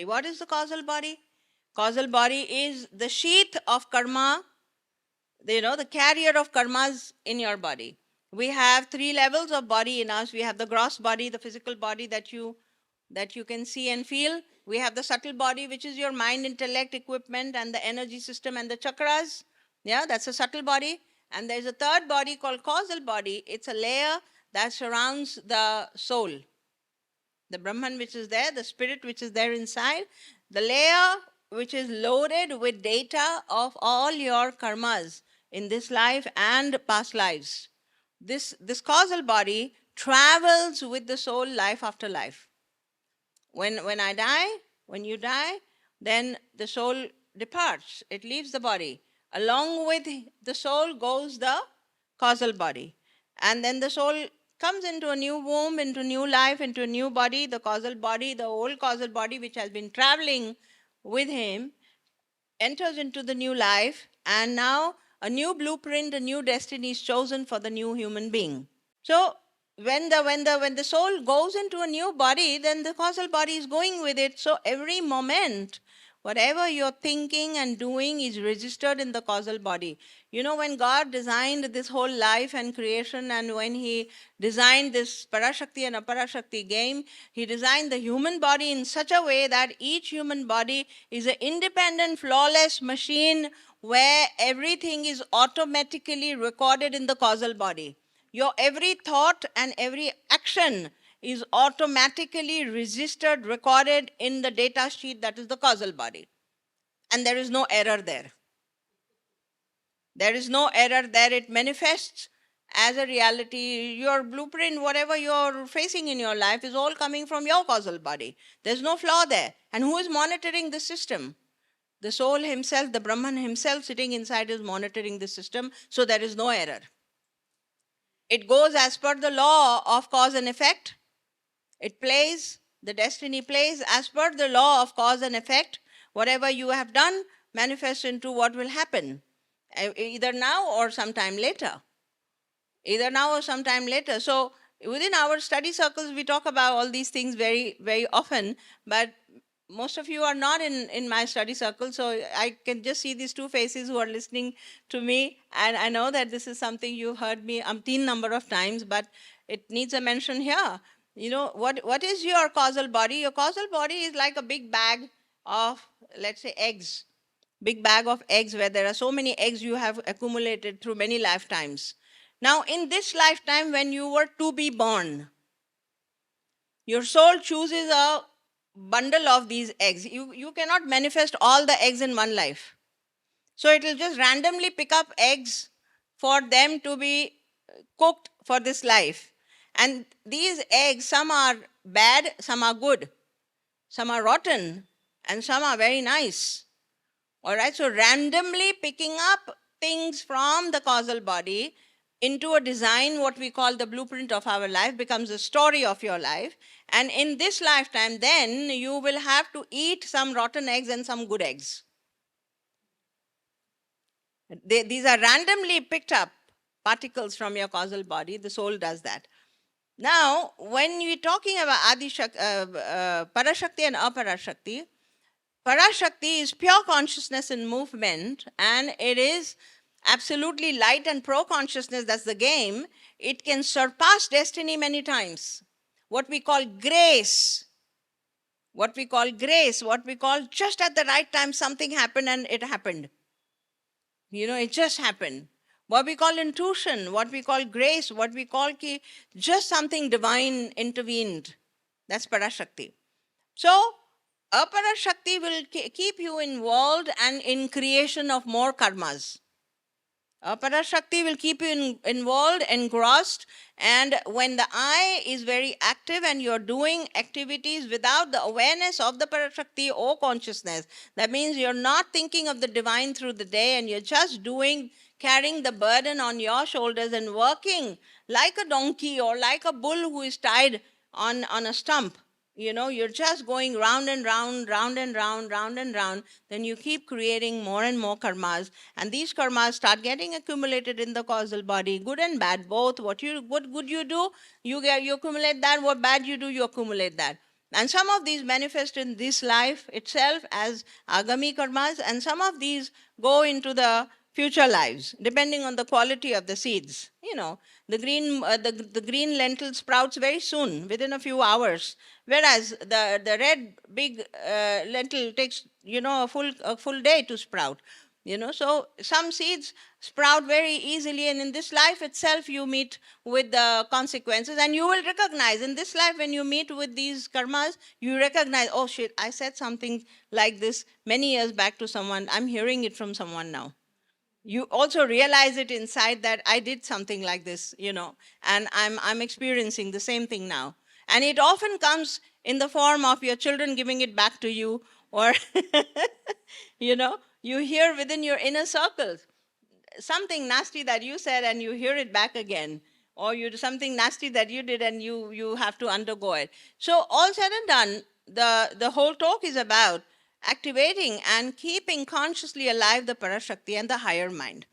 What is the causal body? Causal body is the sheath of karma, the carrier of karmas in your body. We have three levels of body in us. We have the gross body, the physical body that you can see and feel. We have the subtle body, which is your mind, intellect, equipment, and the energy system and the chakras. Yeah, that's a subtle body. And there's a third body called causal body. It's a layer that surrounds the soul, the Brahman which is there, the spirit which is there inside, the layer which is loaded with data of all your karmas in this life and past lives. This causal body travels with the soul life after life. When I die, when you die, then the soul departs. It leaves the body. Along with the soul goes the causal body. And then the soul comes into a new womb, into new life, into a new body, the causal body, the old causal body which has been traveling with him, enters into the new life, and now a new blueprint, a new destiny is chosen for the new human being. So when the soul goes into a new body, then the causal body is going with it. So every moment, whatever you're thinking and doing is registered in the causal body. When God designed this whole life and creation, and when He designed this Parashakti and Aparashakti game, He designed the human body in such a way that each human body is an independent, flawless machine where everything is automatically recorded in the causal body. Your every thought and every action is automatically registered, recorded in the data sheet that is the causal body. And there is no error there. There is no error there. It manifests as a reality. Your blueprint, whatever you're facing in your life, is all coming from your causal body. There's no flaw there. And who is monitoring the system? The soul himself, the Brahman himself sitting inside is monitoring the system, so there is no error. It goes as per the law of cause and effect. It plays, the destiny plays as per the law of cause and effect. Whatever you have done manifests into what will happen, either now or sometime later. Either now or sometime later. So within our study circles, we talk about all these things very, very often, but most of you are not in my study circle, so I can just see these two faces who are listening to me, and I know that this is something you've heard me umpteen number of times, but it needs a mention here. What is your causal body? Your causal body is like a big bag of, let's say, eggs. Big bag of eggs where there are so many eggs you have accumulated through many lifetimes. Now, in this lifetime, when you were to be born, your soul chooses a bundle of these eggs. You cannot manifest all the eggs in one life. So it will just randomly pick up eggs for them to be cooked for this life. And these eggs, some are bad, some are good, some are rotten, and some are very nice. All right, so randomly picking up things from the causal body into a design, what we call the blueprint of our life, becomes the story of your life. And in this lifetime, then you will have to eat some rotten eggs and some good eggs. These are randomly picked up particles from your causal body. The soul does that. Now, when we're talking about Parashakti and Aparashakti, Parashakti is pure consciousness in movement, and it is absolutely light and pro-consciousness. That's the game. It can surpass destiny many times. What we call grace, what we call just at the right time something happened and it happened. It just happened. What we call intuition, what we call grace, what we call just something divine intervened. That's Parashakti. So, Aparashakti will keep you involved and in creation of more karmas. Parashakti will keep you involved, engrossed, and when the I is very active and you're doing activities without the awareness of the Parashakti or consciousness, that means you're not thinking of the divine through the day and you're just carrying the burden on your shoulders and working like a donkey or like a bull who is tied on a stump. You're just going round and round, round and round, round and round. Then you keep creating more and more karmas. And these karmas start getting accumulated in the causal body, good and bad, both. What good you do, you accumulate that. What bad you do, you accumulate that. And some of these manifest in this life itself as agami karmas, and some of these go into the future lives, depending on the quality of the seeds. The green lentil sprouts very soon, within a few hours, whereas the red big lentil takes a full day to sprout. So some seeds sprout very easily, and in this life itself you meet with the consequences, and you will recognize in this life, when you meet with these karmas, you recognize, oh shit, I said something like this many years back to someone, I'm hearing it from someone now. You also realize it inside that I did something like this, and I'm experiencing the same thing now. And it often comes in the form of your children giving it back to you, or you hear within your inner circles something nasty that you said and you hear it back again, or you do something nasty that you did and you have to undergo it. So all said and done, the whole talk is about activating and keeping consciously alive the parashakti and the higher mind.